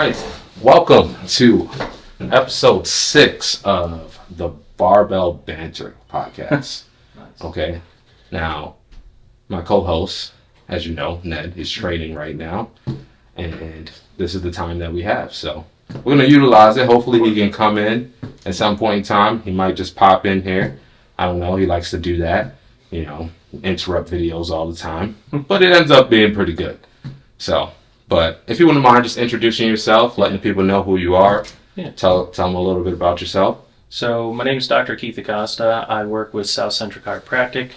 right. Welcome to episode 6 of the Barbell Banter podcast. Nice. Okay. Now, my co-host, as you know, Ned, is training right now. And this is the time that we have. So we're going to utilize it. Hopefully he can come in at some point in time. He might just pop in here. I don't know. He likes to do that. You know, interrupt videos all the time. But it ends up being pretty good. So, but if you wouldn't mind just introducing yourself, letting people know who you are. Yeah. Tell them a little bit about yourself. So my name is Dr. Keith Acosta. I work with South Central Chiropractic,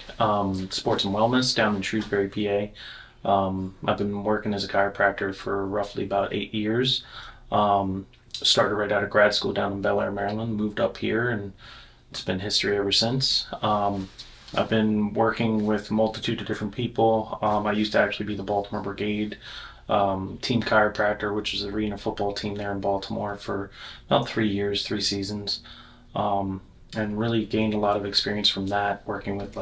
Sports and Wellness down in Shrewsbury, PA. I've been working as a chiropractor for roughly about 8 years. Started right out of grad school down in Bel Air, Maryland, moved up here, and it's been history ever since. I've been working with a multitude of different people. I used to actually be the Baltimore Brigade team chiropractor, which is the arena football team there in Baltimore, for about 3 years, 3 seasons. And really gained a lot of experience from that, working with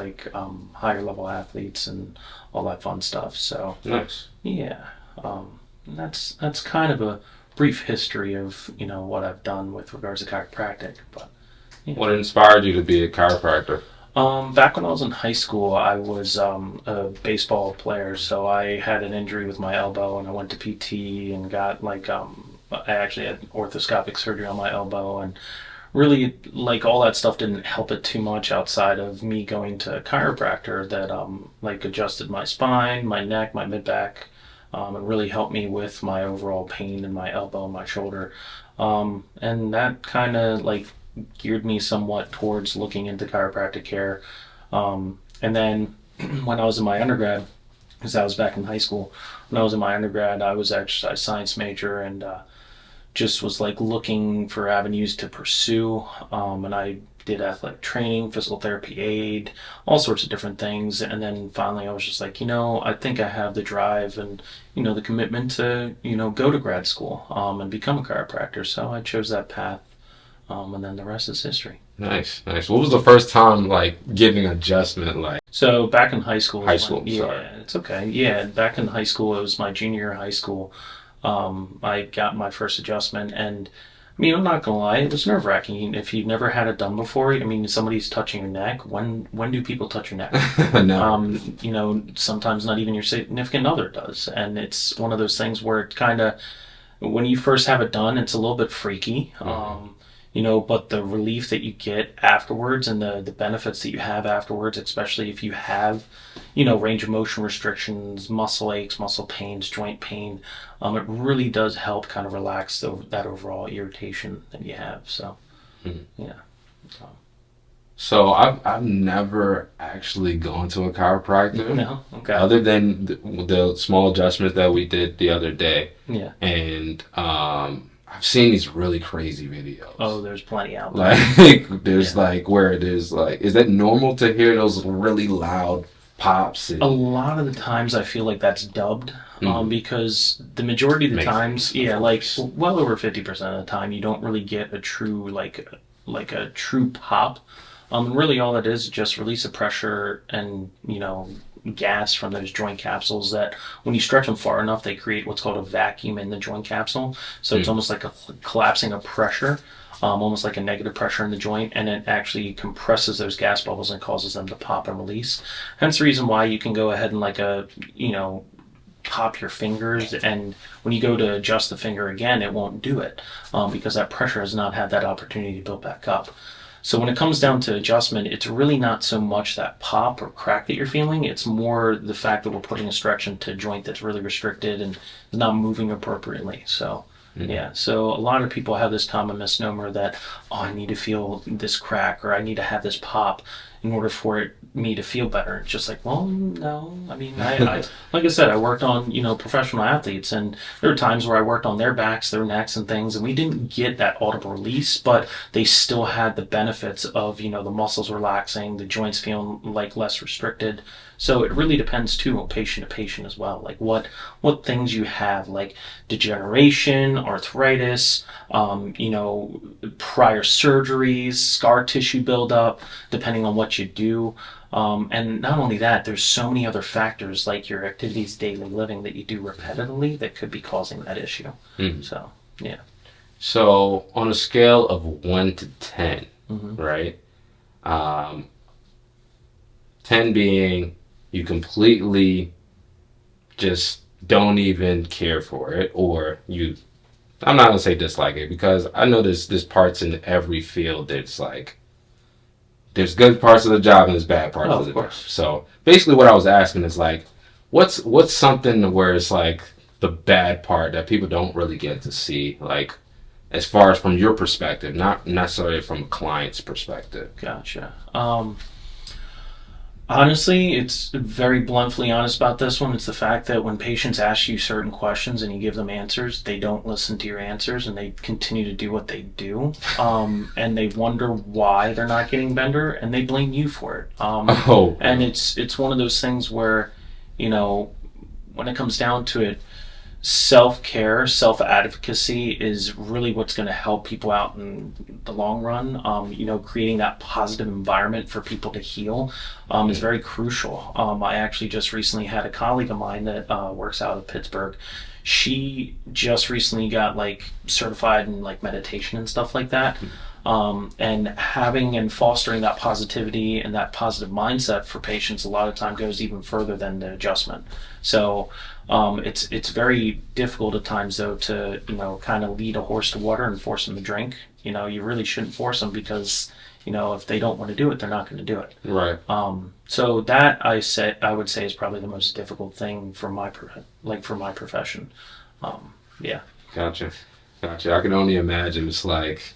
higher level athletes and all that fun stuff. So Nice. yeah, that's kind of a brief history of what I've done with regards to chiropractic. But yeah. What inspired you to be a chiropractor? Back when I was in high school, I was a baseball player, so I had an injury with my elbow, and I went to PT and got I actually had orthoscopic surgery on my elbow, and really all that stuff didn't help it too much outside of me going to a chiropractor that adjusted my spine, my neck, my mid-back, and really helped me with my overall pain in my elbow and my shoulder. And that kind of geared me somewhat towards looking into chiropractic care. And then when I was in my undergrad, because I was back in high school, when I was in my undergrad, I was exercise science major and just was looking for avenues to pursue. And I did athletic training, physical therapy aid, all sorts of different things. And then finally I was just I think I have the drive and, the commitment to, go to grad school and become a chiropractor. So I chose that path. And then the rest is history. Nice. What was the first time getting adjustment So back in high school. Sorry. It's okay. Yeah, back in high school, it was my junior year of high school. I got my first adjustment, and I'm not gonna lie, it was nerve wracking. If you've never had it done before, somebody's touching your neck. When do people touch your neck? No. Sometimes not even your significant other does, and it's one of those things where it kind of, when you first have it done, it's a little bit freaky. But the relief that you get afterwards and the benefits that you have afterwards, especially if you have, range of motion restrictions, muscle aches, muscle pains, joint pain, it really does help kind of relax that overall irritation that you have. So, yeah. So I've never actually gone to a chiropractor. No? Okay. Other than the small adjustment that we did the other day. Yeah. And I've seen these really crazy videos. Oh, there's plenty out there. There's where it is is that normal to hear those really loud pops? A lot of the times I feel like that's dubbed because the majority of the times, well over 50% of the time, you don't really get a true, a true pop. And really all it is just release of pressure and, gas from those joint capsules that when you stretch them far enough, they create what's called a vacuum in the joint capsule. So it's almost like a collapsing of pressure, almost like a negative pressure in the joint, and it actually compresses those gas bubbles and causes them to pop and release. Hence the reason why you can go ahead and pop your fingers, and when you go to adjust the finger again, it won't do it because that pressure has not had that opportunity to build back up. So when it comes down to adjustment, it's really not so much that pop or crack that you're feeling. It's more the fact that we're putting a stretch into a joint that's really restricted and is not moving appropriately. So, yeah. So a lot of people have this common misnomer that, I need to feel this crack or I need to have this pop in order for me to feel better. It's just well, no. I like I said, I worked on, professional athletes, and there were times where I worked on their backs, their necks and things, and we didn't get that audible release, but they still had the benefits of, the muscles relaxing, the joints feeling less restricted. So it really depends too on patient to patient as well. What things you have, degeneration, arthritis, prior surgeries, scar tissue buildup, depending on what you do. And not only that, there's so many other factors like your activities, daily living that you do repetitively that could be causing that issue. So, Yeah. So on a scale of 1 to 10, Mm-hmm. right? Um, 10 being you completely just don't even care for it, or you, I'm not gonna say dislike it, because I know there's parts in every field that's like, there's good parts of the job and there's bad parts Oh, of of the job. course. So basically what I was asking is like, what's something where it's like the bad part that people don't really get to see, like as far as from your perspective, not necessarily from a client's perspective. Gotcha. Honestly, it's very bluntly honest about this one. It's the fact that when patients ask you certain questions and you give them answers, they don't listen to your answers and they continue to do what they do. And they wonder why they're not getting better and they blame you for it. Oh, And it's one of those things where, you know, when it comes down to it, self-care, self-advocacy is really what's going to help people out in the long run. Creating that positive environment for people to heal is very crucial. I actually just recently had a colleague of mine that works out of Pittsburgh. She just recently got like certified in like meditation and stuff like that. And having and fostering that positivity and that positive mindset for patients a lot of time goes even further than the adjustment. So it's very difficult at times though to kind of lead a horse to water and force them to drink. You really shouldn't force them because if they don't want to do it, they're not going to do it. right. So that I would say is probably the most difficult thing for my profession. Yeah. Gotcha. Gotcha. I can only imagine. It's like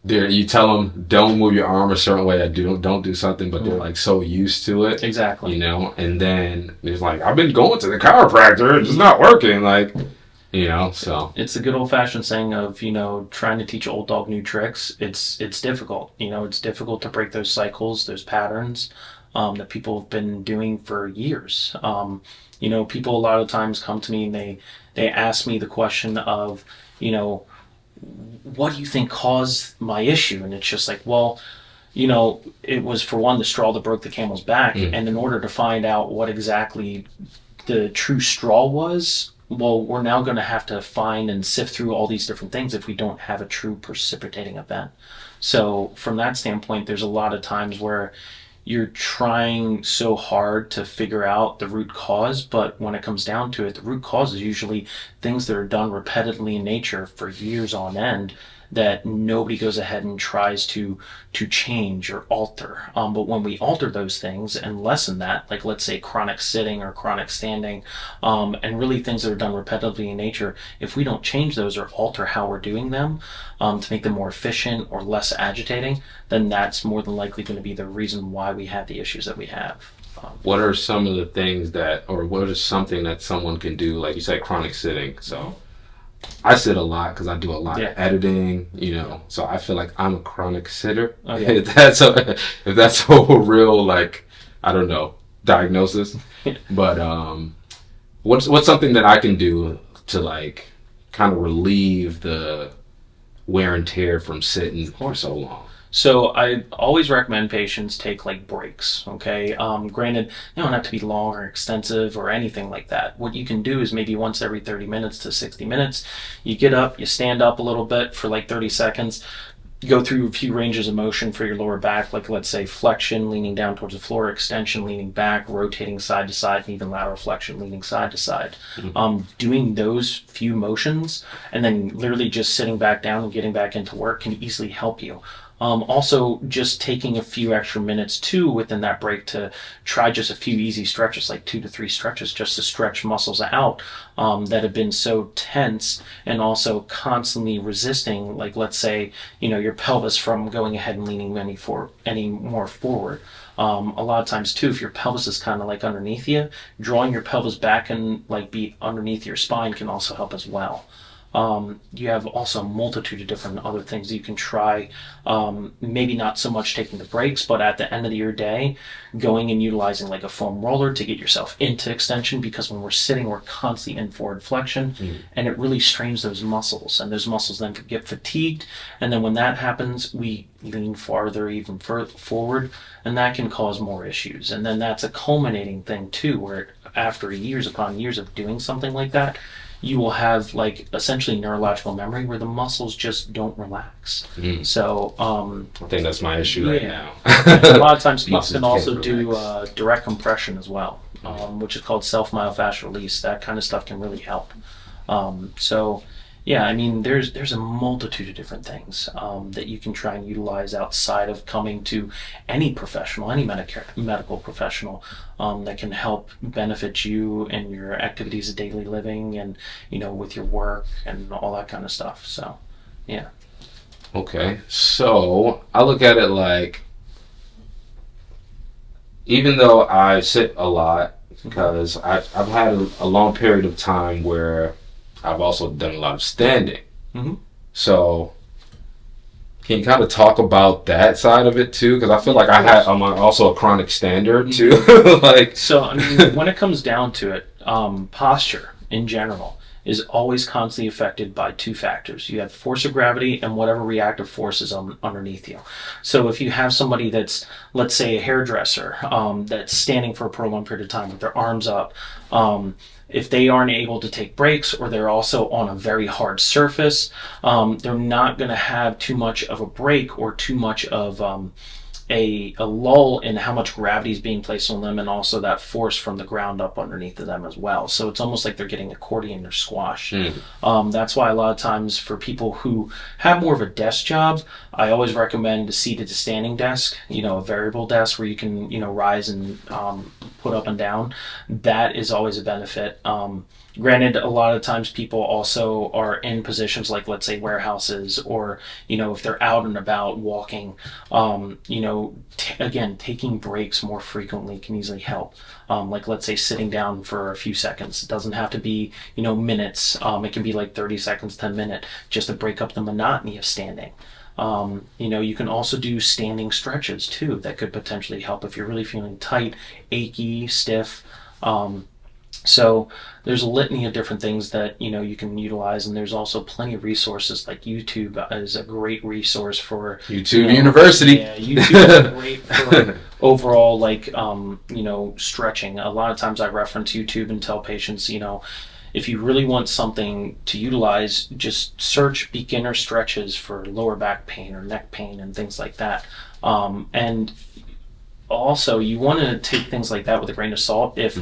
there, you tell them don't move your arm a certain way. Don't do something, but they're like so used to it, Exactly. And then it's like I've been going to the chiropractor, it's just not working. Like, so It's the good old fashioned saying of trying to teach old dog new tricks. It's difficult. It's difficult to break those cycles, those patterns that people have been doing for years. People a lot of times come to me and they ask me the question of what do you think caused my issue? And it's just like, well, it was for one the straw that broke the camel's back, and in order to find out what exactly the true straw was, well, we're now going to have to find and sift through all these different things if we don't have a true precipitating event. So from that standpoint, there's a lot of times where you're trying so hard to figure out the root cause, but when it comes down to it, the root cause is usually things that are done repetitively in nature for years on end that nobody goes ahead and tries to change or alter. But when we alter those things and lessen that, like let's say chronic sitting or chronic standing, and really things that are done repetitively in nature, if we don't change those or alter how we're doing them to make them more efficient or less agitating, then that's more than likely going to be the reason why we have the issues that we have. what are some of the things that, or what is something that someone can do? Like you said, chronic sitting. So I sit a lot because I do a lot of editing, So I feel like I'm a chronic sitter. Oh, yeah. If that's a real, like, I don't know, diagnosis. But what's something that I can do to like kind of relieve the wear and tear from sitting for so long? So I always recommend patients take like breaks, okay? Granted, they don't have to be long or extensive or anything like that. What you can do is maybe once every 30 minutes to 60 minutes, you get up, you stand up a little bit for like 30 seconds, go through a few ranges of motion for your lower back, like let's say flexion, leaning down towards the floor, extension, leaning back, rotating side to side, and even lateral flexion, leaning side to side. Doing those few motions and then literally just sitting back down and getting back into work can easily help you. Also, just taking a few extra minutes too within that break to try just a few easy stretches, like 2 to 3 stretches, just to stretch muscles out that have been so tense and also constantly resisting, like let's say, your pelvis from going ahead and leaning any more forward. A lot of times too, if your pelvis is kind of like underneath you, drawing your pelvis back and like be underneath your spine can also help as well. You have also a multitude of different other things you can try. Maybe not so much taking the breaks, but at the end of your day, going and utilizing like a foam roller to get yourself into extension, because when we're sitting, we're constantly in forward flexion and it really strains those muscles, and those muscles then get fatigued. And then when that happens, we lean farther, even further forward, and that can cause more issues. And then that's a culminating thing too, where after years upon years of doing something like that, you will have like essentially neurological memory where the muscles just don't relax. So I think that's my issue right now. a lot of times people Muscles can also can't do relax. direct compression as well, which is called self-myofascial release. That kind of stuff can really help. So, yeah, I mean, there's a multitude of different things that you can try and utilize outside of coming to any professional, any medical professional that can help benefit you in your activities of daily living and with your work and all that kind of stuff. So, yeah. Okay, so I look at it like, even though I sit a lot, because I've had a long period of time where I've also done a lot of standing. Mm-hmm. So can you kind of talk about that side of it too? Because I feel like I'm also a chronic stander too. Like, so I mean, when it comes down to it, posture in general is always constantly affected by two factors. You have force of gravity and whatever reactive force is underneath you. So if you have somebody that's, let's say, a hairdresser that's standing for a prolonged period of time with their arms up, if they aren't able to take breaks or they're also on a very hard surface, they're not going to have too much of a break or too much of a lull in how much gravity is being placed on them and also that force from the ground up underneath of them as well. So it's almost like they're getting accordion or squash. That's why a lot of times for people who have more of a desk job, I always recommend a seated to standing desk, a variable desk where you can, rise and put up and down. That is always a benefit. Granted, a lot of times people also are in positions like, let's say, warehouses or, if they're out and about walking, again, taking breaks more frequently can easily help. Like, let's say, sitting down for a few seconds. It doesn't have to be, minutes. It can be like 30 seconds, 10 minutes, just to break up the monotony of standing. You can also do standing stretches too that could potentially help if you're really feeling tight, achy, stiff. So there's a litany of different things that you can utilize, and there's also plenty of resources like YouTube is a great resource for YouTube University. Yeah, YouTube is great for overall stretching. A lot of times I reference YouTube and tell patients, if you really want something to utilize, just search beginner stretches for lower back pain or neck pain and things like that. And also you want to take things like that with a grain of salt if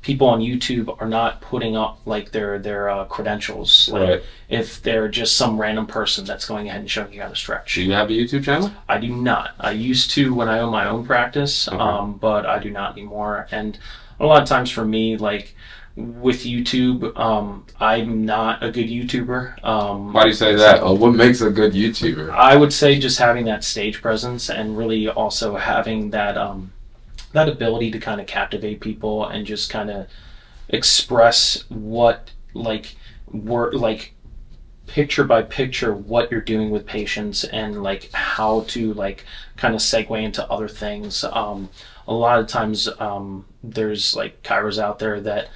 people on YouTube are not putting up like their credentials, like Right. if they're just some random person that's going ahead and showing you how to stretch. Do you have a YouTube channel? I do not. I used to when I owned my own practice, Okay. but I do not anymore. And a lot of times for me, like with YouTube, I'm not a good YouTuber. Why do you say that? Oh, what makes a good YouTuber? I would say just having that stage presence and really also having that ability to kind of captivate people and just kind of express what picture by picture what you're doing with patients and like how to like kind of segue into other things. A lot of times there's like chiros out there that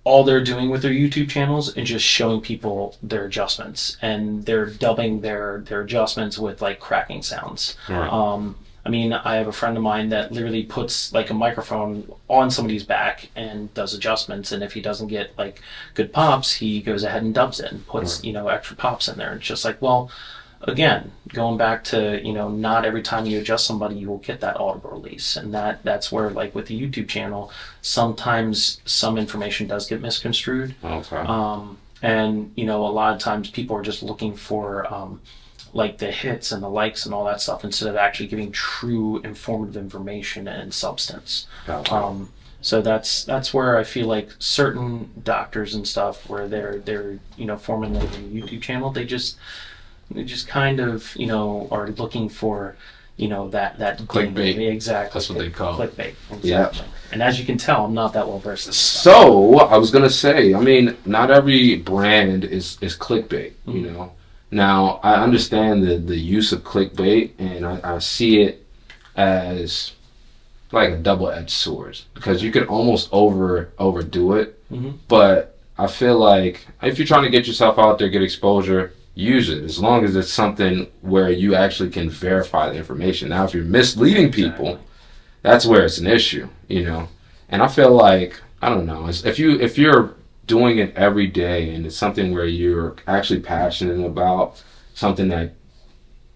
all they're doing with their YouTube channels is just showing people their adjustments and they're dubbing their adjustments with like cracking sounds. Right. I mean, I have a friend of mine that literally puts like a microphone on somebody's back and does adjustments. And if he doesn't get like good pops, he goes ahead and dubs it and puts, extra pops in there. It's just like, well, again, going back to, not every time you adjust somebody, you will get that audible release. And that's where like with the YouTube channel, sometimes some information does get misconstrued. Okay. And, a lot of times people are just looking for, like the hits and the likes and all that stuff instead of actually giving true informative information and substance. Gotcha. So that's where I feel like certain doctors and stuff where they're forming like a YouTube channel, they just kind of are looking for that Clickbait. Exactly. That's what they call it. Clickbait. Exactly. Yeah. And as you can tell, I'm not that well versed in this stuff. So I was gonna say, I mean, not every brand is clickbait. Now, I understand the use of clickbait, and I see it as like a double-edged sword because you could almost overdo it. But I feel like if you're trying to get yourself out there, get exposure, use it as long as it's something where you actually can verify the information. Now, if you're misleading people, that's where it's an issue, And I feel like, I don't know, if you're doing it every day and it's something where you're actually passionate about, something that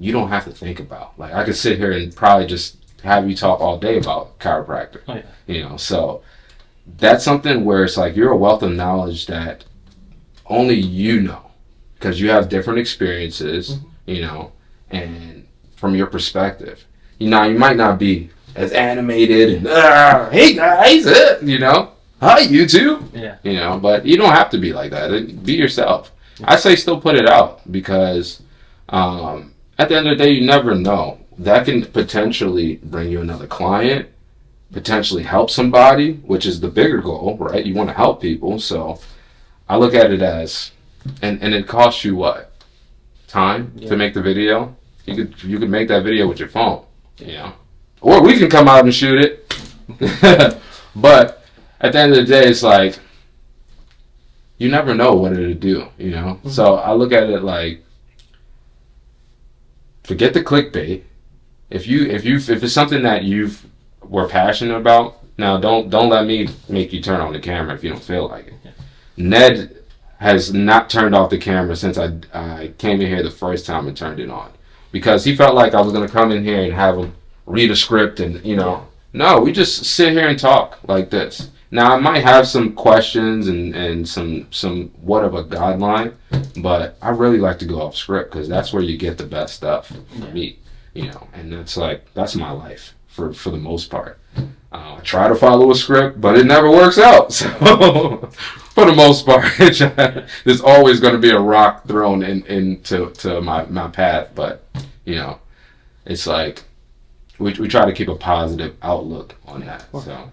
you don't have to think about. Like I could sit here and probably just have you talk all day about chiropractic. Oh, yeah. You know, so that's something where it's like you're a wealth of knowledge that only you know because you have different experiences, you know, and from your perspective. You know, you might not be as animated and, hey guys, you know, hi YouTube. Yeah. You know, but you don't have to be like that. Be yourself. I say still put it out because at the end of the day, you never know. That can potentially bring you another client, potentially help somebody, which is the bigger goal, right? You want to help people. So I look at it as, and it costs you what? Time to make the video? You could make that video with your phone, you know? Or we can come out and shoot it. But at the end of the day, it's like, you never know what it'll do, you know? So I look at it like, forget the clickbait. If it's something that were passionate about, now don't let me make you turn on the camera if you don't feel like it. Yeah. Ned has not turned off the camera since I came in here the first time and turned it on because he felt like I was gonna come in here and have him read a script and you know. No, we just sit here and talk like this. Now I might have some questions and some what of a guideline, but I really like to go off script because that's where you get the best stuff for me, you know. And that's my life for the most part. I try to follow a script, but it never works out. So for the most part, there's always going to be a rock thrown into my path. But you know, it's like we try to keep a positive outlook on that. So.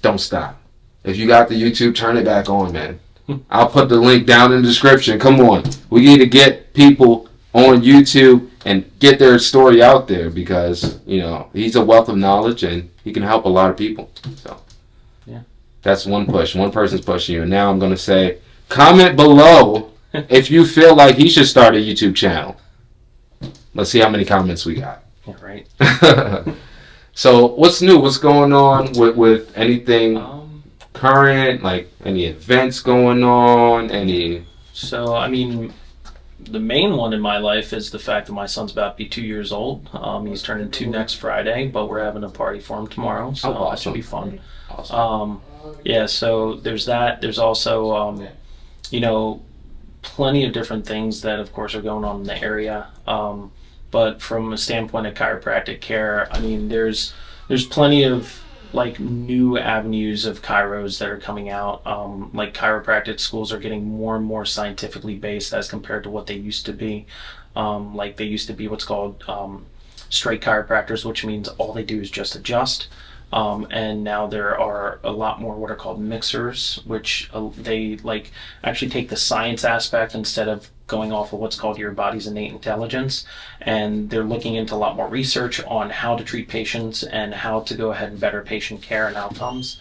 Don't stop. If you got the YouTube, turn it back on, man. I'll put the link down in the description. Come on. We need to get people on YouTube and get their story out there because, you know, he's a wealth of knowledge and he can help a lot of people. So, yeah. That's one push. One person's pushing you. And now I'm going to say, comment below if you feel like he should start a YouTube channel. Let's see how many comments we got. Yeah, right. So what's new? What's going on with anything current? Like any events going on? So I mean, the main one in my life is the fact that my son's about to be 2 years old. He's turning 2 next Friday, but we're having a party for him tomorrow, so that should be fun. Awesome. Yeah. So there's that. There's also you know, plenty of different things that, of course, are going on in the area. But from a standpoint of chiropractic care, I mean, there's plenty of like new avenues of chiros that are coming out. Like chiropractic schools are getting more and more scientifically based as compared to what they used to be. Like they used to be what's called straight chiropractors, which means all they do is just adjust. And now there are a lot more what are called mixers, which they like actually take the science aspect instead of going off of what's called your body's innate intelligence, and they're looking into a lot more research on how to treat patients and how to go ahead and better patient care and outcomes.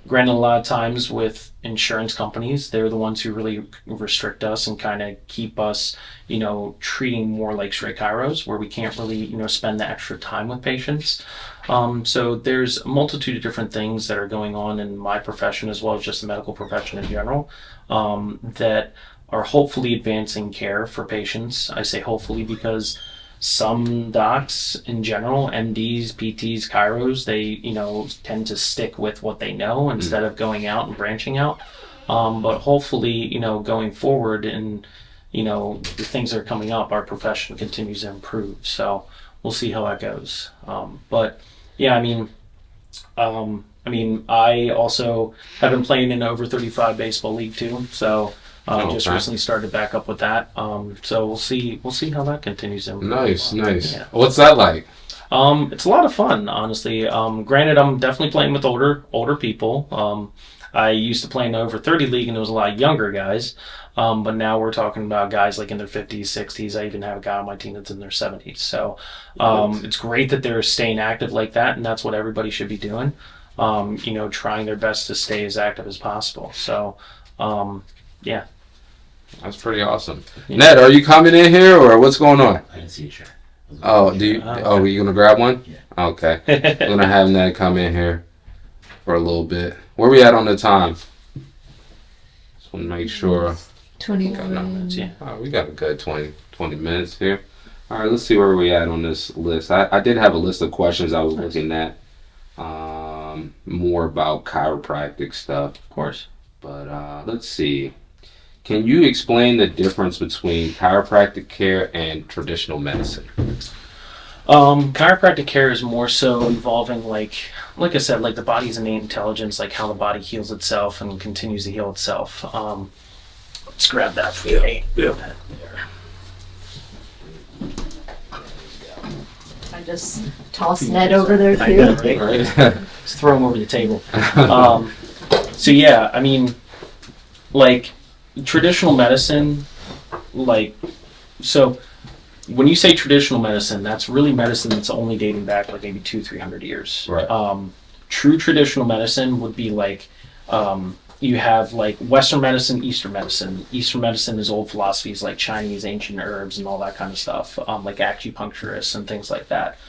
Granted, a lot of times with insurance companies, they're the ones who really restrict us and kind of keep us, you know, treating more like straight chiros, where we can't really, you know, spend the extra time with patients. So there's a multitude of different things that are going on in my profession as well as just the medical profession in general that are hopefully advancing care for patients. I say hopefully because some docs in general, MDs, PTs, chiros, they, you know, tend to stick with what they know instead of going out and branching out. But hopefully, you know, going forward and, you know, the things that are coming up, our profession continues to improve. So we'll see how that goes. But yeah, I also have been playing in the over 35 baseball league too. So just recently started back up with that. So we'll see how that continues. Nice. Yeah. What's that like? It's a lot of fun, honestly. Granted, I'm definitely playing with older people. I used to play in the over 30 league and there was a lot of younger guys. But now we're talking about guys like in their 50s, 60s. I even have a guy on my team that's in their 70s. So it's great that they're staying active like that, and that's what everybody should be doing. You know, trying their best to stay as active as possible. So, yeah. That's pretty awesome. Yeah. Ned, are you coming in here or what's going on? I didn't see a chair. Oh, are you gonna grab one? Yeah. Okay. I'm gonna have Ned come in here for a little bit. Where we at on the time? want to make sure. 21. Yeah. We got a good 20 minutes here. All right, let's see where we at on this list. I did have a list of questions I was looking at, more about chiropractic stuff. Of course. But let's see. Can you explain the difference between chiropractic care and traditional medicine? Chiropractic care is more so involving like I said, like the body's innate intelligence, like how the body heals itself and continues to heal itself. Let's grab that for you. Yeah. I just tossed Ned over there I know, too. right? Just throw him over the table. So yeah, I mean, like traditional medicine, like so. When you say traditional medicine, that's really medicine that's only dating back like maybe 200-300 years. Right. True traditional medicine would be like you have like Western medicine, Eastern medicine. Eastern medicine is old philosophies like Chinese ancient herbs and all that kind of stuff, like acupuncturists and things like that.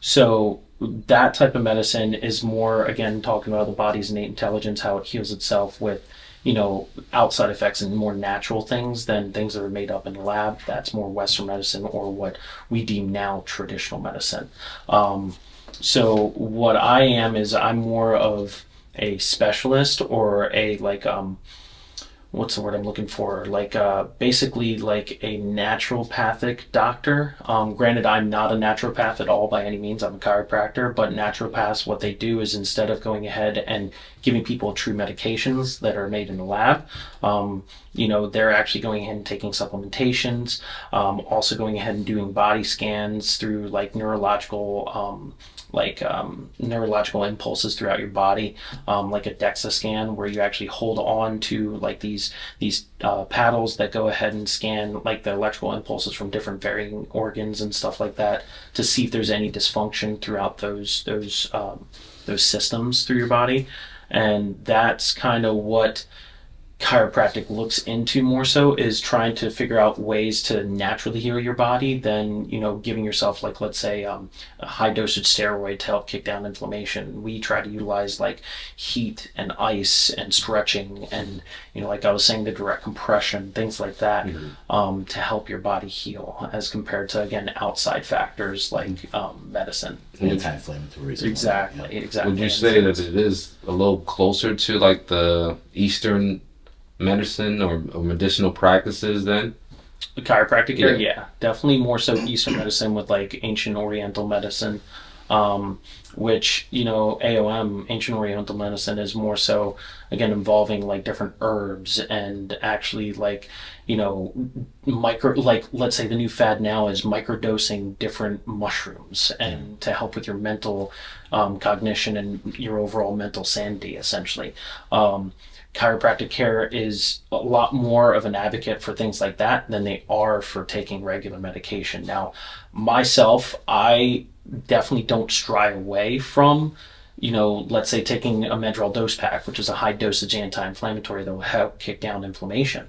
So that type of medicine is more, again, talking about the body's innate intelligence, how it heals itself with, outside effects and more natural things than things that are made up in the lab. That's more Western medicine, or what we deem now traditional medicine. So what I am is I'm more of a specialist, or a what's the word I'm looking for? Basically like a naturopathic doctor. Granted, I'm not a naturopath at all by any means. I'm a chiropractor, but naturopaths, what they do is instead of going ahead and giving people true medications that are made in the lab, they're actually going ahead and taking supplementations, also going ahead and doing body scans through like neurological impulses throughout your body, like a DEXA scan, where you actually hold on to like these paddles that go ahead and scan like the electrical impulses from different varying organs and stuff like that, to see if there's any dysfunction throughout those systems through your body. And that's kind of what chiropractic looks into more so, is trying to figure out ways to naturally heal your body than giving yourself, like, let's say a high dosage steroid to help kick down inflammation. We try to utilize like heat and ice and stretching and like I was saying, the direct compression, things like that, to help your body heal, as compared to, again, outside factors like medicine. Anti-inflammatories. Exactly. Would you say that it is a little closer to like the Eastern medicine or medicinal practices then? The chiropractic care, yeah, definitely more so Eastern medicine with like ancient Oriental medicine, which AOM, ancient Oriental medicine, is more so, again, involving like different herbs and actually like let's say the new fad now is microdosing different mushrooms and to help with your mental cognition and your overall mental sanity, essentially. Chiropractic care is a lot more of an advocate for things like that than they are for taking regular medication. Now, myself, I definitely don't stray away from, let's say taking a Medrol dose pack, which is a high dosage anti-inflammatory that will help kick down inflammation.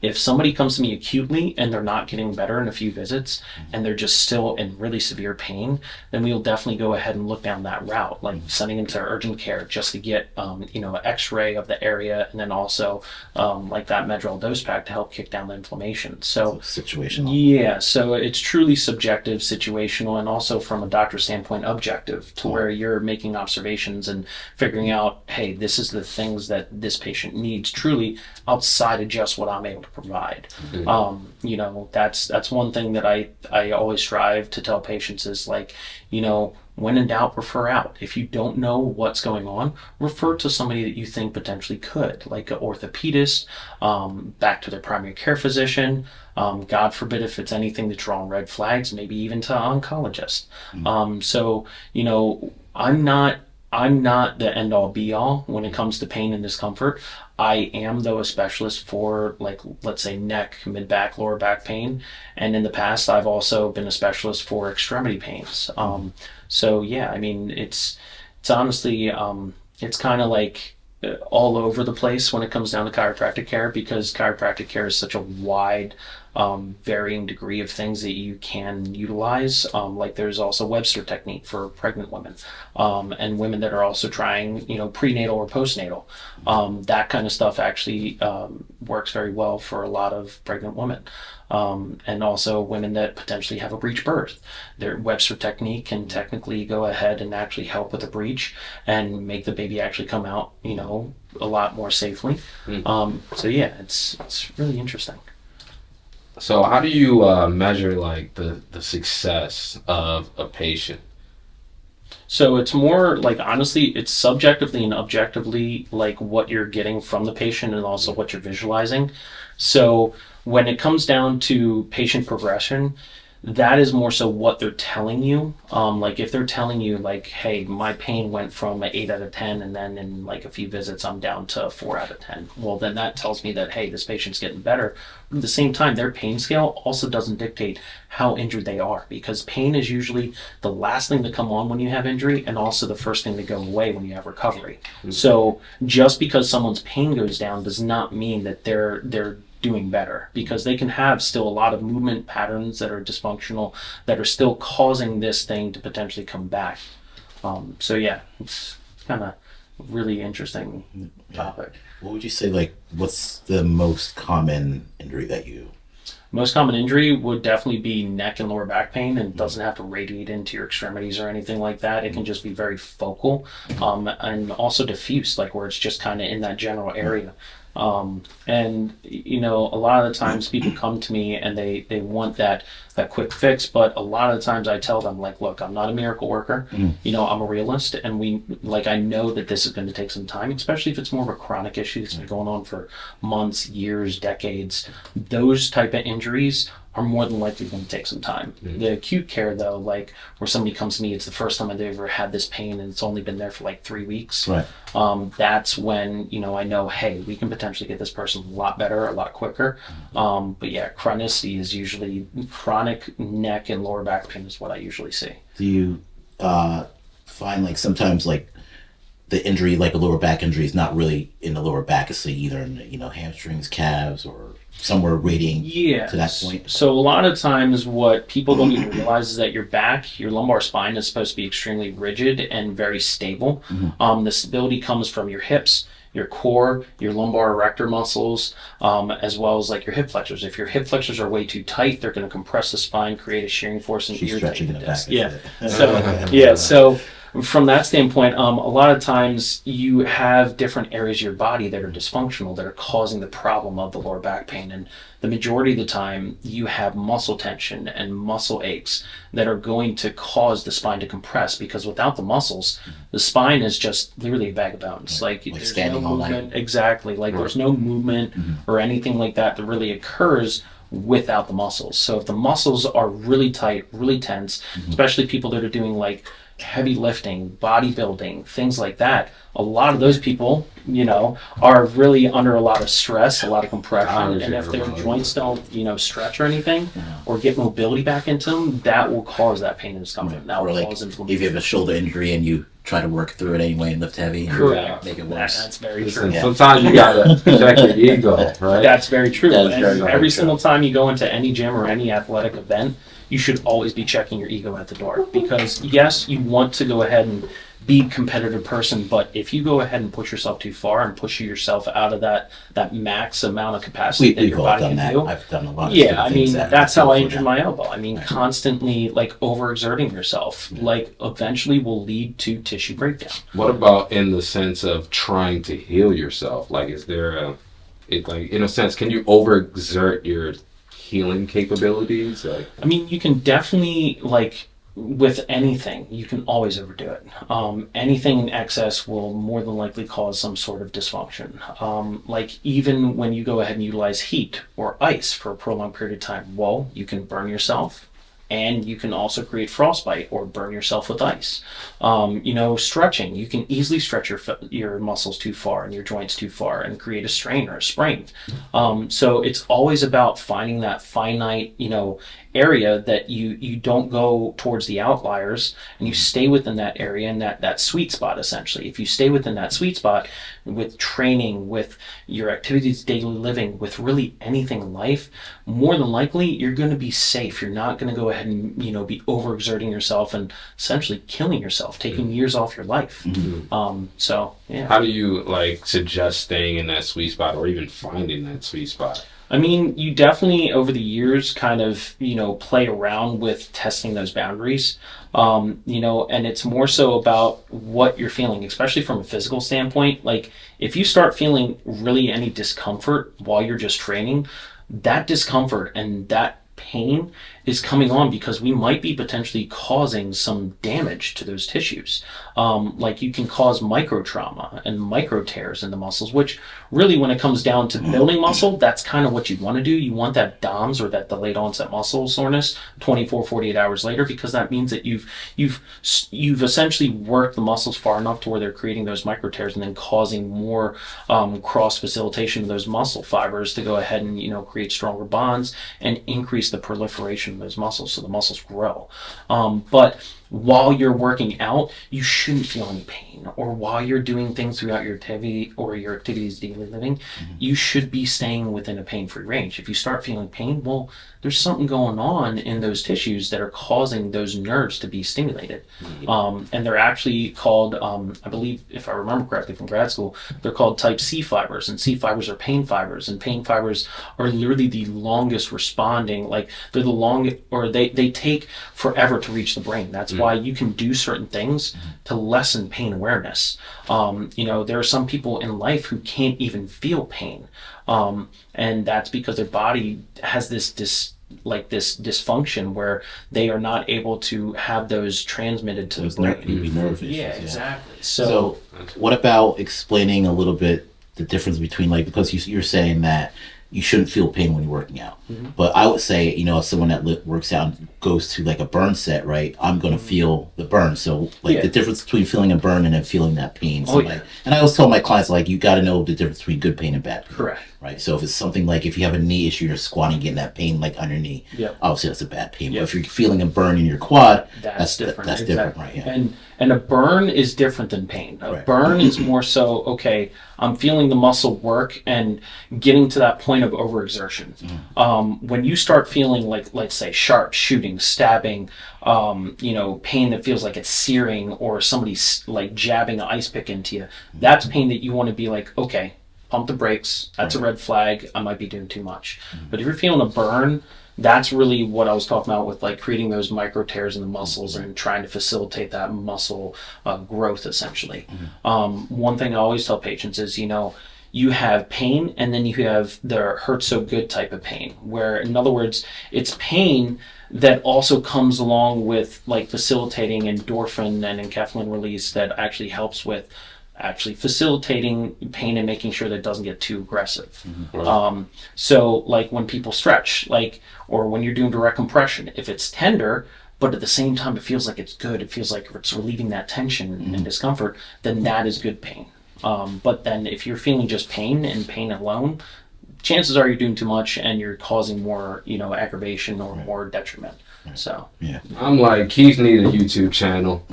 If somebody comes to me acutely and they're not getting better in a few visits and they're just still in really severe pain, then we'll definitely go ahead and look down that route, like sending them to urgent care just to get, an x-ray of the area, and then also like that Medrol dose pack to help kick down the inflammation. So situational. Yeah, so it's truly subjective, situational, and also from a doctor's standpoint, objective, to where you're making observations and figuring out, hey, this is the things that this patient needs, truly outside of just what I'm able to provide. That's one thing that I always strive to tell patients is like, when in doubt, refer out. If you don't know what's going on, refer to somebody that you think potentially could, like an orthopedist, back to their primary care physician. God forbid if it's anything that's drawing red flags, maybe even to an oncologist. I'm not the end all be all when it comes to pain and discomfort. I am, though, a specialist for, like, let's say neck, mid back, lower back pain. And in the past, I've also been a specialist for extremity pains. So yeah, I mean, it's honestly, it's kind of like all over the place when it comes down to chiropractic care, because chiropractic care is such a wide varying degree of things that you can utilize. Like there's also Webster technique for pregnant women, and women that are also trying, prenatal or postnatal. That kind of stuff actually works very well for a lot of pregnant women. And also women that potentially have a breech birth. Their Webster technique can technically go ahead and actually help with the breech and make the baby actually come out, a lot more safely. So yeah, it's really interesting. So how do you measure like the success of a patient? So it's more like, honestly, it's subjectively and objectively like what you're getting from the patient and also what you're visualizing. So when it comes down to patient progression, that is more so what they're telling you. Like if they're telling you like, hey, my pain went from an 8 out of 10 and then in like a few visits I'm down to a 4 out of 10. Well, then that tells me that, hey, this patient's getting better. But at the same time, their pain scale also doesn't dictate how injured they are, because pain is usually the last thing to come on when you have injury and also the first thing to go away when you have recovery. So just because someone's pain goes down does not mean that they're doing better, because they can have still a lot of movement patterns that are dysfunctional that are still causing this thing to potentially come back. So yeah, it's kind of really interesting topic. What would you say, like, what's the most common injury that you... Most common injury would definitely be neck and lower back pain, and it doesn't have to radiate into your extremities or anything like that. It can just be very focal, and also diffuse, like where it's just kind of in that general area. And a lot of the times people come to me and they want that quick fix, but a lot of the times I tell them, like, look, I'm not a miracle worker. I'm a realist, and I know that this is going to take some time, especially if it's more of a chronic issue that's been going on for months, years, decades. Those type of injuries are more than likely going to take some time. The acute care, though, like where somebody comes to me, it's the first time I've ever had this pain and it's only been there for like 3 weeks. Right. That's when, I know, hey, we can potentially get this person a lot better, a lot quicker. But yeah, chronicity is usually chronic neck and lower back pain is what I usually see. Do you find like sometimes like the injury, like a lower back injury, is not really in the lower back, it's either in the, hamstrings, calves, or somewhere radiating to that point? So a lot of times what people don't even realize is that your back, your lumbar spine is supposed to be extremely rigid and very stable. The stability comes from your hips, your core, your lumbar erector muscles, as well as like your hip flexors. If your hip flexors are way too tight, they're going to compress the spine, create a shearing force, and She's irritate stretching the in the back. disc. So from that standpoint, a lot of times you have different areas of your body that are dysfunctional that are causing the problem of the lower back pain. And the majority of the time, you have muscle tension and muscle aches that are going to cause the spine to compress, because without the muscles, the spine is just literally a bag of bones. Like there's standing no all movement. night. Exactly. There's no movement or anything like that really occurs without the muscles. So if the muscles are really tight, really tense, especially people that are doing like heavy lifting, bodybuilding, things like that, a lot of those people, are really under a lot of stress, a lot of compression, and if their joints don't, stretch or anything, or get mobility back into them, that will cause that pain and discomfort. That will cause inflammation. If you have a shoulder injury and you try to work through it anyway and lift heavy, and Correct. make it worse. That's very true. Sometimes you gotta check your ego, right? That's very true. That is And very, very every true. single time you go into any gym or any athletic event, you should always be checking your ego at the door, because yes, you want to go ahead and be a competitive person, but if you go ahead and push yourself too far and push yourself out of that max amount of capacity that We've your all body done can that. do. I've done a lot of Yeah, stupid I things mean, that that's how I feel injured that. my elbow. I mean, constantly overexerting yourself, eventually will lead to tissue breakdown. What about in the sense of trying to heal yourself? Like, is there in a sense, can you overexert your healing capabilities? I mean, you can definitely, with anything, you can always overdo it. Anything in excess will more than likely cause some sort of dysfunction. Even when you go ahead and utilize heat or ice for a prolonged period of time, well, you can burn yourself. And you can also create frostbite or burn yourself with ice. Stretching, you can easily stretch your muscles too far and your joints too far and create a strain or a sprain. So it's always about finding that finite, area that you don't go towards the outliers, and you stay within that area and that sweet spot. Essentially, if you stay within that sweet spot with training, with your activities, daily living, with really anything in life, more than likely you're going to be safe. You're not going to go ahead and be overexerting yourself and essentially killing yourself, taking years off your life. So yeah. How do you like suggest staying in that sweet spot, or even finding that sweet spot? I mean, you definitely over the years kind of play around with testing those boundaries, and it's more so about what you're feeling, especially from a physical standpoint. Like if you start feeling really any discomfort while you're just training, that discomfort and that pain is coming on because we might be potentially causing some damage to those tissues. Like you can cause micro trauma and micro tears in the muscles, which really when it comes down to building muscle, that's kind of what you want to do. You want that DOMS, or that delayed onset muscle soreness 24, 48 hours later, because that means that you've essentially worked the muscles far enough to where they're creating those micro tears and then causing more cross facilitation of those muscle fibers to go ahead and create stronger bonds and increase the proliferation of those muscles, so the muscles grow. But while you're working out, you shouldn't feel any pain, or while you're doing things throughout your activity or your activities daily living, you should be staying within a pain-free range. If you start feeling pain, well, there's something going on in those tissues that are causing those nerves to be stimulated. And they're actually called, I believe, if I remember correctly from grad school, they're called type C fibers, and C fibers are pain fibers, and pain fibers are literally the longest responding, like they're the longest, or they take forever to reach the brain. That's why you can do certain things to lessen pain awareness. There are some people in life who can't even feel pain. And that's because their body has this dysfunction where they are not able to have those transmitted to the brain. Nerve issues, yeah, exactly. So what about explaining a little bit the difference between, like, because you're saying that you shouldn't feel pain when you're working out. But I would say, as someone that works out and goes to like a burn set, right, I'm going to feel the burn. So like the difference between feeling a burn and then feeling that pain. So and I always tell my clients, like, you got to know the difference between good pain and bad pain. Correct. Right. So if it's something like, if you have a knee issue, you're squatting, getting that pain like on your knee, obviously that's a bad pain. But if you're feeling a burn in your quad, that's different. That's different, right? Yeah. And a burn is different than pain. A burn is more so, okay, I'm feeling the muscle work and getting to that point of overexertion. When you start feeling like, let's say, sharp shooting, stabbing, pain that feels like it's searing, or somebody's like jabbing an ice pick into you, that's pain that you want to be like, okay, pump the brakes. That's a red flag. I might be doing too much. But if you're feeling a burn, that's really what I was talking about with like creating those micro tears in the muscles and trying to facilitate that muscle growth, essentially. One thing I always tell patients is, you have pain, and then you have the hurt so good type of pain, where, in other words, it's pain that also comes along with like facilitating endorphin and enkephalin release that actually helps with actually facilitating pain and making sure that it doesn't get too aggressive. So like when people stretch, or when you're doing direct compression, if it's tender, but at the same time it feels like it's good, it feels like it's relieving that tension and discomfort, then that is good pain. But then if you're feeling just pain and pain alone, chances are you're doing too much and you're causing more, aggravation or more detriment. So I'm like, Keith needs a YouTube channel.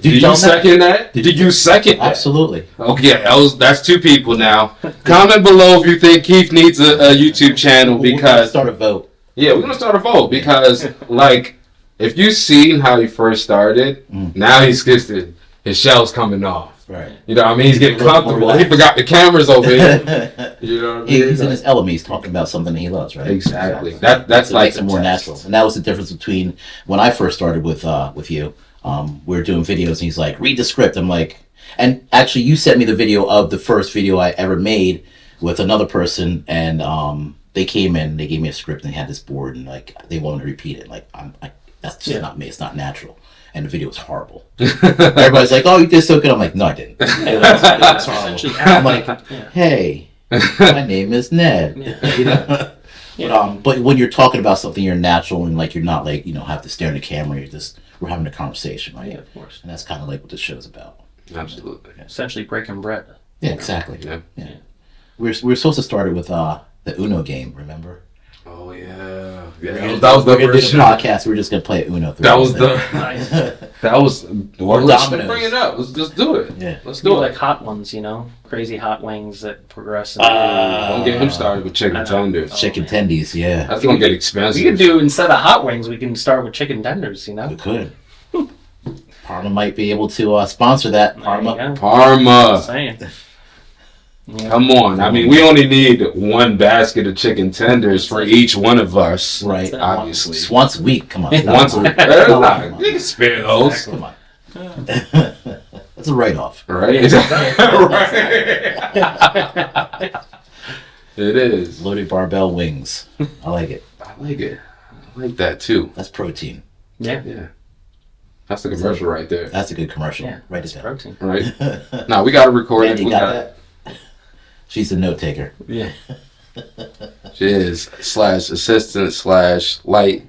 Did you second that? Did you second that? Absolutely. Okay, that's two people now. Comment below if you think Keith needs a YouTube channel, because we're gonna start a vote. Yeah, we're gonna start a vote, because like, if you've seen how he first started, now he's just his shell's coming off. Right. You know what I mean? He's getting comfortable. He forgot the cameras over here. You know what I mean? He's in his element. He's talking about something that he loves, right? Exactly. That's like makes it more natural. And that was the difference between when I first started with you. We were doing videos, and he's like, read the script. I'm like, and actually you sent me the video of the first video I ever made with another person, and they came in, they gave me a script, and they had this board, and like they wanted to repeat it. Like, that's just not me. It's not natural. And the video was horrible. Everybody's like, "Oh, you did so good." I'm like, "No, I didn't." That's horrible. I'm like, "Hey, my name is Ned." But when you're talking about something, you're natural, and like you're not like have to stare in the camera. We're having a conversation, right? Yeah, of course. And that's kind of like what this show's about. Absolutely. Essentially breaking bread. Yeah, exactly. Yeah. We're supposed to start it with the Uno game. Remember? Oh yeah. that was the we're gonna do the original. podcast. We're just gonna play Uno. That was the. Nice. That was. Well, let's dominoes. bring it up. Let's just do it. Yeah. Let's Do do like it. hot ones, crazy hot wings that progress. Don't get him started with chicken I know. tenders. Chicken man. tendies. Yeah, That's gonna get we expensive. could do instead of hot wings, we can start with chicken tenders. we could. Parma might be able to sponsor that. Parma. There you go. Parma. Just saying. Yeah. Come on. I mean, we only need one basket of chicken tenders for each one of us. Right. Obviously. Just once a week. Come on. Once a Come week. on. You can spare those. Come on. That's a write-off. Right? Right. It is. Loaded barbell wings. I like it. I like it. I like that too. That's protein. Yeah. Yeah. That's the commercial right there. That's a good commercial. Yeah. Write it down. Protein. Right? Now we got to record it. Mandy, We got got that? She's the note taker. Yeah. She is /assistant /light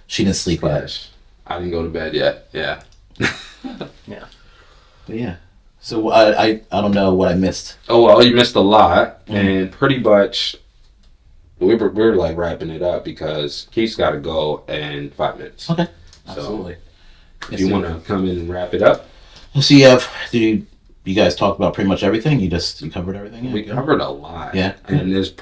She didn't sleep yet. / I didn't go to bed yet. Yeah. But yeah. So I don't know what I missed. Oh well, you missed a lot, and pretty much we're like wrapping it up because Keith's got to go in 5 minutes. Okay. So Absolutely. if you want to come in and wrap it up, So you guys talked about pretty much everything? You covered everything? we covered a lot. Yeah. And there's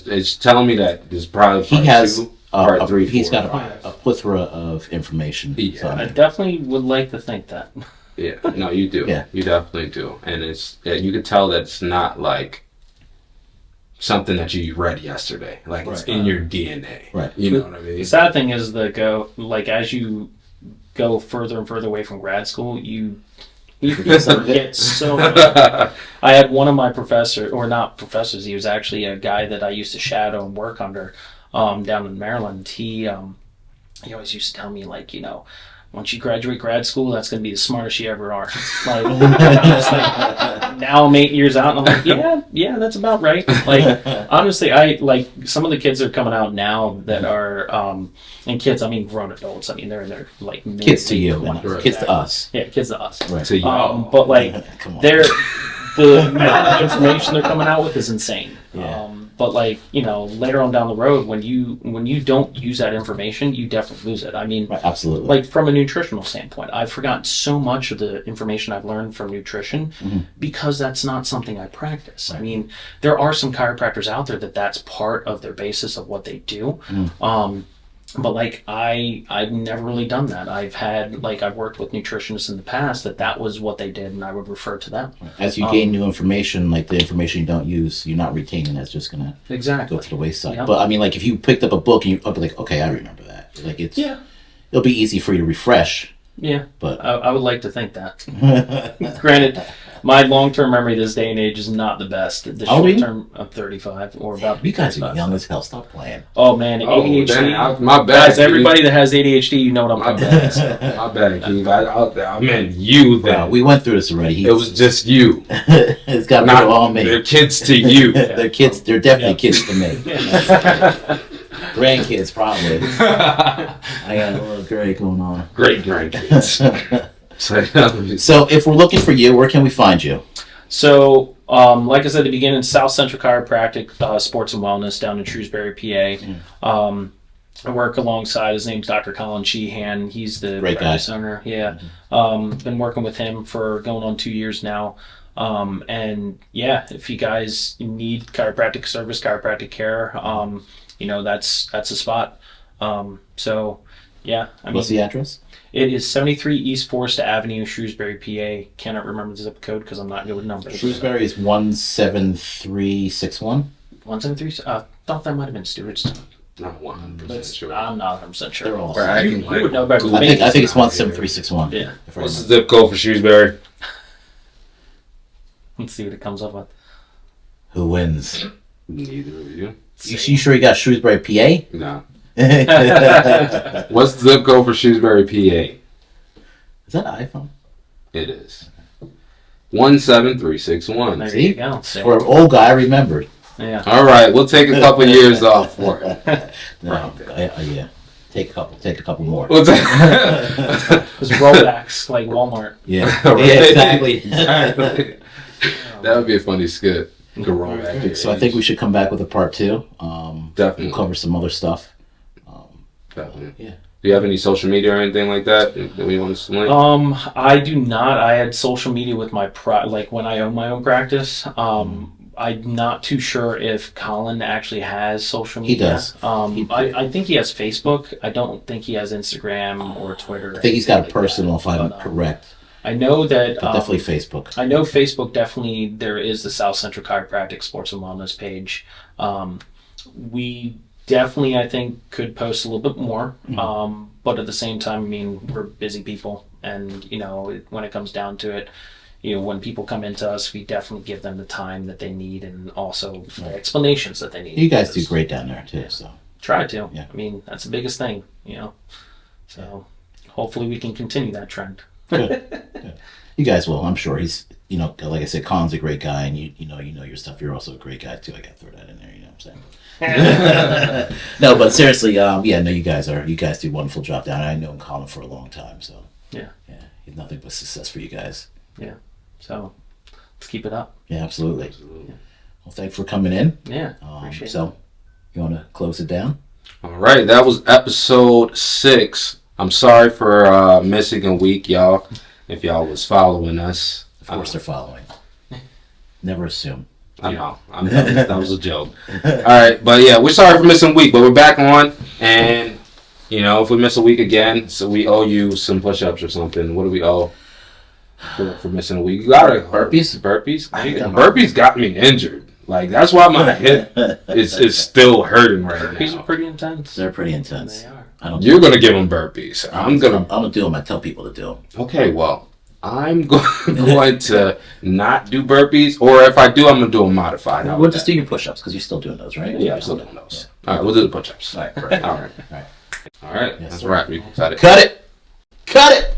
it's telling me that there's probably He part has 2, part 3, he's 4, got 5. a plethora of information. Yeah. I definitely would like to think that. Yeah, no, you do. Yeah. You definitely do. And you could tell that it's not like something that you read yesterday. Like it's Right. in your DNA. Right. You know what I mean? The sad thing is as you go further and further away from grad school, you forget so much. I had one of my not professors, he was actually a guy that I used to shadow and work under down in Maryland. He always used to tell me, like, once you graduate grad school, that's going to be the smartest you ever are. Like, it's like, now I'm 8 years out, and I'm like, yeah, that's about right. Like, honestly, some of the kids that are coming out now that are, and kids, I mean grown adults. I mean, they're in their, like, Kids to you, mid-20s. kids to us. Yeah, kids to us. Right. So you But, like, Come on. the amount of information they're coming out with is insane. Yeah. But later on down the road, when you don't use that information, you definitely lose it. I mean, Right, absolutely. like from a nutritional standpoint, I've forgotten so much of the information I've learned from nutrition because that's not something I practice. I mean, there are some chiropractors out there that's part of their basis of what they do. But like I've never really done that. I've worked with nutritionists in the past that was what they did, and I would refer to them. As you gain new information, like the information you don't use, you're not retaining. That's just gonna Exactly. go to the wayside. Yeah. But I mean, like if you picked up a book and I'll be like, okay, I remember that. Like it'll be easy for you to refresh. Yeah. But I would like to think that. Granted, my long-term memory this day and age is not the best. The How old are you? short-term, I'm 35 or about. you guys are 35. young as hell. Stop playing. Oh man, Oh, ADHD. then my bad. Guys, everybody that has ADHD, you know what I'm My talking about. bad. My bad, Keith. I meant you Well, then. we went through this already. It was just you. it's got to Not go on me. they're kids to you. They're kids. They're definitely Yeah. kids to me. Grandkids, probably. I got a little gray going on. Great grandkids. So, if we're looking for you, where can we find you? So, like I said at the beginning, South Central Chiropractic, Sports and Wellness down in Shrewsbury, PA. I work alongside, his name's Dr. Colin Sheehan. He's the Great practice owner. Yeah. Been working with him for going on 2 years now. And yeah, if you guys need chiropractic service, chiropractic care, that's a spot. So yeah, What's the address? It is 73 East Forest Avenue, Shrewsbury, PA. Cannot remember the zip code because I'm not good with numbers. Shrewsbury is 17361. 173. Thought that might have been Stewart's. Not 100% But sure. I'm not 100% sure. They're all. We're acting You like would know better than I me. think it's 17361. Yeah. If I What's the remember. zip code for Shrewsbury? Let's see what it comes up with. Who wins? Neither of you. You sure you got Shrewsbury, PA? No. Is What's the zip code for Shrewsbury, PA? that an iPhone? It is 17361. There See? you go. For an old guy, I remembered. Yeah. All right, we'll take a couple years off for it. No, yeah. Take a couple more. We'll take- It's rollbacks like Walmart. Yeah, Right. yeah, exactly. That would be a funny skit. Go wrong back. So I think we should come back with a part 2. Definitely. We'll cover some other stuff. Definitely. Yeah. Do you have any social media or anything like that that we want to link? I do not. I had social media with my like when I own my own practice. I'm not too sure if Colin actually has social media. He does. I think he has Facebook. I don't think he has Instagram or Twitter. I think he's got a personal, if I'm correct. I know that But definitely Facebook. I know Facebook definitely. There is the South Central Chiropractic Sports and Wellness page. We definitely, I think, could post a little bit more. But at the same time, I mean, we're busy people, and when it comes down to it, when people come into us, we definitely give them the time that they need, and also explanations that they need. You guys do great down there too. So try to. Yeah. I mean, that's the biggest thing. So hopefully we can continue that trend. Good. You guys will. I'm sure he's. Like I said, Colin's a great guy, and you know your stuff. You're also a great guy too. I got to throw that in there. You know what I'm saying? No, but seriously, no, you guys do a wonderful job down there. I know Colin for a long time, so yeah, he's nothing but success for you guys. Yeah, so let's keep it up. Yeah, absolutely. Yeah. Well, thanks for coming in. Yeah, appreciate it. So, you want to close it down? All right, that was episode 6. I'm sorry for missing a week, y'all. If y'all was following us, of course they're following. Never assume. I know. That was a joke. All right, but yeah, we're sorry for missing a week, but we're back on, and if we miss a week again, so we owe you some push-ups or something. What do we owe for missing a week? You got it. Burpees. Burpees got me injured. Like that's why my hip is still hurting right now. Burpees are pretty intense. They're pretty intense. They are. You're gonna give them burpees. I'm gonna do them. I tell people to do them. Okay, well. I'm going to not do burpees, or if I do, I'm going to do them modified. We'll just do your push-ups, because you're still doing those, right? Yeah, I'm still doing those. Yeah. All right, we'll do the push-ups. All right, perfect. All right. All right. All right, Yes, that's sir. a wrap. We can cut it. Cut it! Cut it!